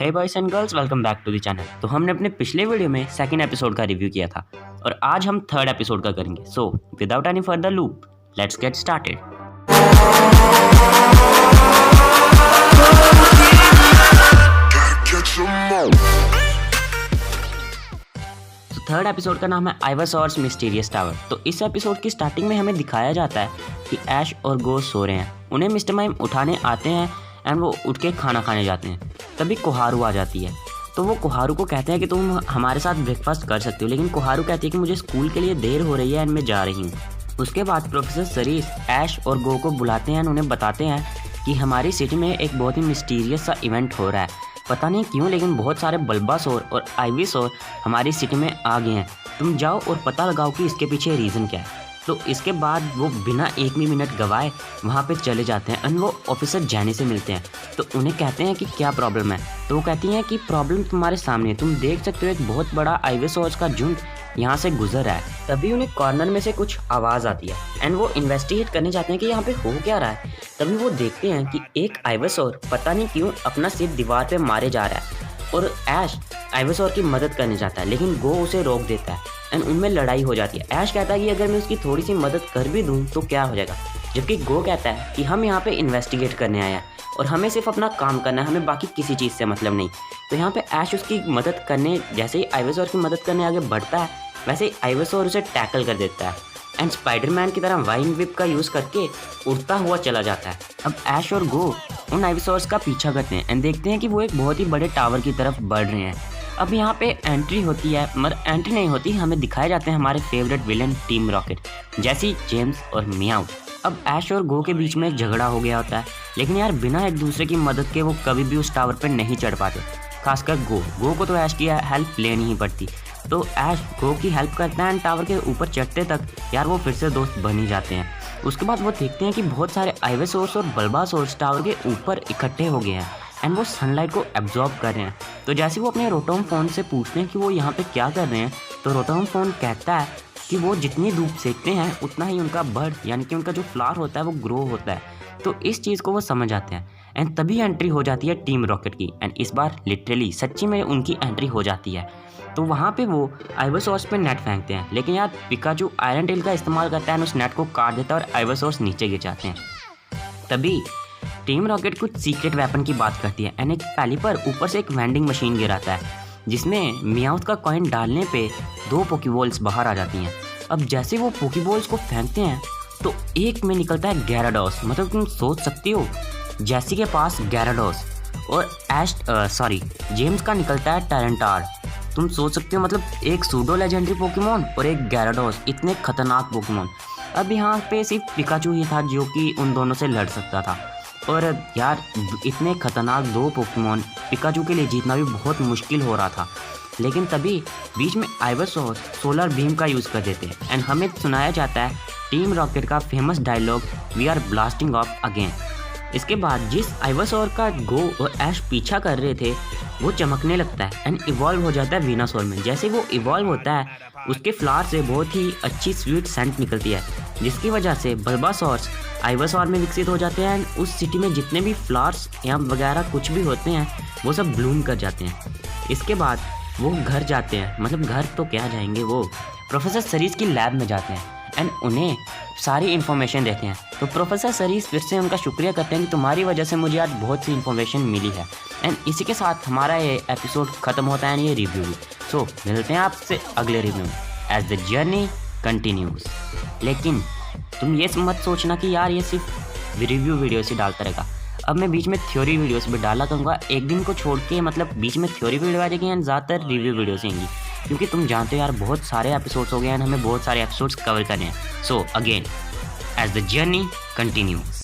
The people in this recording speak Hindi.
Hey boys and girls, welcome back to the channel. तो हमने अपने पिछले वीडियो में सेकंड एपिसोड का रिव्यू किया था और आज हम थर्ड एपिसोड का करेंगे। So without any further loop, let's get started. तो थर्ड एपिसोड का नाम है आइवासॉर्स मिस्टीरियस टावर। तो इस एपिसोड की स्टार्टिंग में हमें दिखाया जाता है कि ऐश और गो सो रहे हैं। उन्हें मिस्टर माइम उठाने आते हैं एंड वो उठ के खाना खाने जाते हैं। तभी कोहारू आ जाती है। तो वो कोहारू को कहते हैं कि तुम हमारे साथ ब्रेकफास्ट कर सकते हो, लेकिन कोहारू कहती है कि मुझे स्कूल के लिए देर हो रही है एंड मैं जा रही हूँ। उसके बाद प्रोफेसर सरीस ऐश और गो को बुलाते हैं एंड उन्हें बताते हैं कि हमारी सिटी में एक बहुत ही मिस्टीरियस सा इवेंट हो रहा है। पता नहीं क्यों, लेकिन बहुत सारे बल्बासोर और आइवीसोर हमारी सिटी में आ गए हैं। तुम जाओ और पता लगाओ कि इसके पीछे रीज़न क्या है। तो इसके बाद वो बिना एक भी मिनट गवाए वहाँ पे चले जाते हैं एंड वो ऑफिसर जैनी से मिलते हैं। तो उन्हें कहते हैं कि क्या प्रॉब्लम है। तो वो कहती हैं कि प्रॉब्लम तुम्हारे सामने है, तुम देख सकते हो एक बहुत बड़ा आइवीसोर्स का झुंड यहाँ से गुजर रहा है। तभी उन्हें कॉर्नर में से कुछ आवाज़ आती है एंड वो इन्वेस्टिगेट करने जाते हैं कि यहाँ पे हो क्या रहा है। तभी वो देखते हैं कि एक आइवीसोर पता नहीं क्यों अपना सिर दीवार पे मारे जा रहा है और ऐश आइवीसोर की मदद करने जाता है, लेकिन गो उसे रोक देता है एंड उनमें लड़ाई हो जाती है। ऐश कहता है कि अगर मैं उसकी थोड़ी सी मदद कर भी दूँ तो क्या हो जाएगा, जबकि गो कहता है कि हम यहाँ पे इन्वेस्टिगेट करने आए हैं और हमें सिर्फ अपना काम करना है, हमें बाकी किसी चीज़ से मतलब नहीं। तो यहाँ पे ऐश उसकी मदद करने, जैसे ही आइवीसोर की मदद करने आगे बढ़ता है वैसे ही आइवीसोर उसे टैकल कर देता है एंड स्पाइडरमैन की तरह वाइन विप का यूज़ करके उड़ता हुआ चला जाता है। अब ऐश और गो उन आइवीसोर्स का पीछा करते हैं एंड देखते हैं कि वो एक बहुत ही बड़े टावर की तरफ बढ़ रहे हैं। अब यहाँ पे एंट्री होती है, मगर एंट्री नहीं होती, हमें दिखाए जाते हैं हमारे फेवरेट विलन टीम रॉकेट, जैसी जेम्स और मियाऊ। अब ऐश और गो के बीच में एक झगड़ा हो गया होता है, लेकिन यार बिना एक दूसरे की मदद के वो कभी भी उस टावर पर नहीं चढ़ पाते। खासकर गो को तो ऐश की हेल्प लेनी ही पड़ती। तो ऐश गो की हेल्प करता है एंड टावर के ऊपर चढ़ते तक यार वो फिर से दोस्त बन ही जाते हैं। उसके बाद वो देखते हैं कि बहुत सारे आइवीसोर्स और बल्बासोर्स टावर के ऊपर इकट्ठे हो गए हैं एंड वो सनलाइट को एब्जॉर्ब कर रहे हैं। तो जैसे वो अपने रोटोम फ़ोन से पूछते हैं कि वो यहाँ पे क्या कर रहे हैं, तो रोटोम फ़ोन कहता है कि वो जितनी धूप सेकते हैं उतना ही उनका बर्ड यानी कि उनका जो फ्लावर होता है वो ग्रो होता है। तो इस चीज़ को वो समझ आते हैं एंड तभी एंट्री हो जाती है टीम रॉकेट की एंड इस बार लिटरली सच्ची में उनकी एंट्री हो जाती है। तो वहाँ पे वो आइवीसोर्स पे नेट फेंकते हैं, लेकिन यार पिकाचू आयरन टेल का इस्तेमाल करता है और उस नेट को काट देता है और आइवीसोर्स नीचे गिर जाते हैं। तभी टीम रॉकेट कुछ सीक्रेट वेपन की बात करती है एंड एक पहली पर ऊपर से एक वेंडिंग मशीन गिराता है जिसमें मियाउथ का कॉइन डालने पे 2 पोकीबॉल्स बाहर आ जाती हैं। अब जैसे वो पोकीबॉल्स को फेंकते हैं तो एक में निकलता है गैराडोस। मतलब तुम सोच सकती हो जैसी के पास गैराडोस और जेम्स का निकलता है टैरेंटार। तुम सोच सकते हो मतलब एक सूडो लेजेंडरी पोकेमोन और एक गैराडोस, इतने खतरनाक पोकेमोन। अब यहाँ पे सिर्फ पिकाचू ही था जो कि उन दोनों से लड़ सकता था और यार इतने खतरनाक 2 पोकेमोन पिकाचू के लिए जीतना भी बहुत मुश्किल हो रहा था। लेकिन तभी बीच में आइवीसोर सोलर बीम का यूज़ कर देते हैं एंड हमें सुनाया जाता है टीम रॉकेट का famous dialogue, we are blasting off again. इसके बाद जिस आइवीसोर का गो और ऐश पीछा कर रहे थे वो चमकने लगता है एंड इवॉल्व हो जाता है वीनासोर में। जैसे वो इवॉल्व होता है उसके फ्लावर से बहुत ही अच्छी स्वीट सेंट निकलती है, जिसकी वजह से बल्बासोर्स आइवीसोर में विकसित हो जाते हैं एंड उस सिटी में जितने भी फ्लावर्स या वगैरह कुछ भी होते हैं वो सब ब्लूम कर जाते हैं। इसके बाद वो घर जाते हैं, मतलब घर तो क्या जाएंगे, वो प्रोफेसर सरीस की लैब में जाते हैं एंड उन्हें सारी इन्फॉर्मेशन देते हैं। तो प्रोफेसर सरीस फिर से उनका शुक्रिया करते हैं कि तुम्हारी वजह से मुझे आज बहुत सी इन्फॉर्मेशन मिली है। एंड इसी के साथ हमारा ये एपिसोड ख़त्म होता है ये रिव्यू भी। सो मिलते हैं आपसे अगले रिव्यू में एज द जर्नी कंटिन्यूज। लेकिन तुम ये मत सोचना कि यार ये सिर्फ रिव्यू वीडियोस ही डालता रहेगा। अब मैं बीच में थ्योरी वीडियोस भी डाला करूँगा, एक दिन को छोड़ के, मतलब बीच में थ्योरी वीडियो आ जाएगी एंड ज़्यादातर रिव्यू वीडियोस आएंगी, क्योंकि तुम जानते हो यार बहुत सारे एपिसोड्स हो गए एंड हमें बहुत सारे एपिसोड्स कवर करने हैं। So again as the journey continues.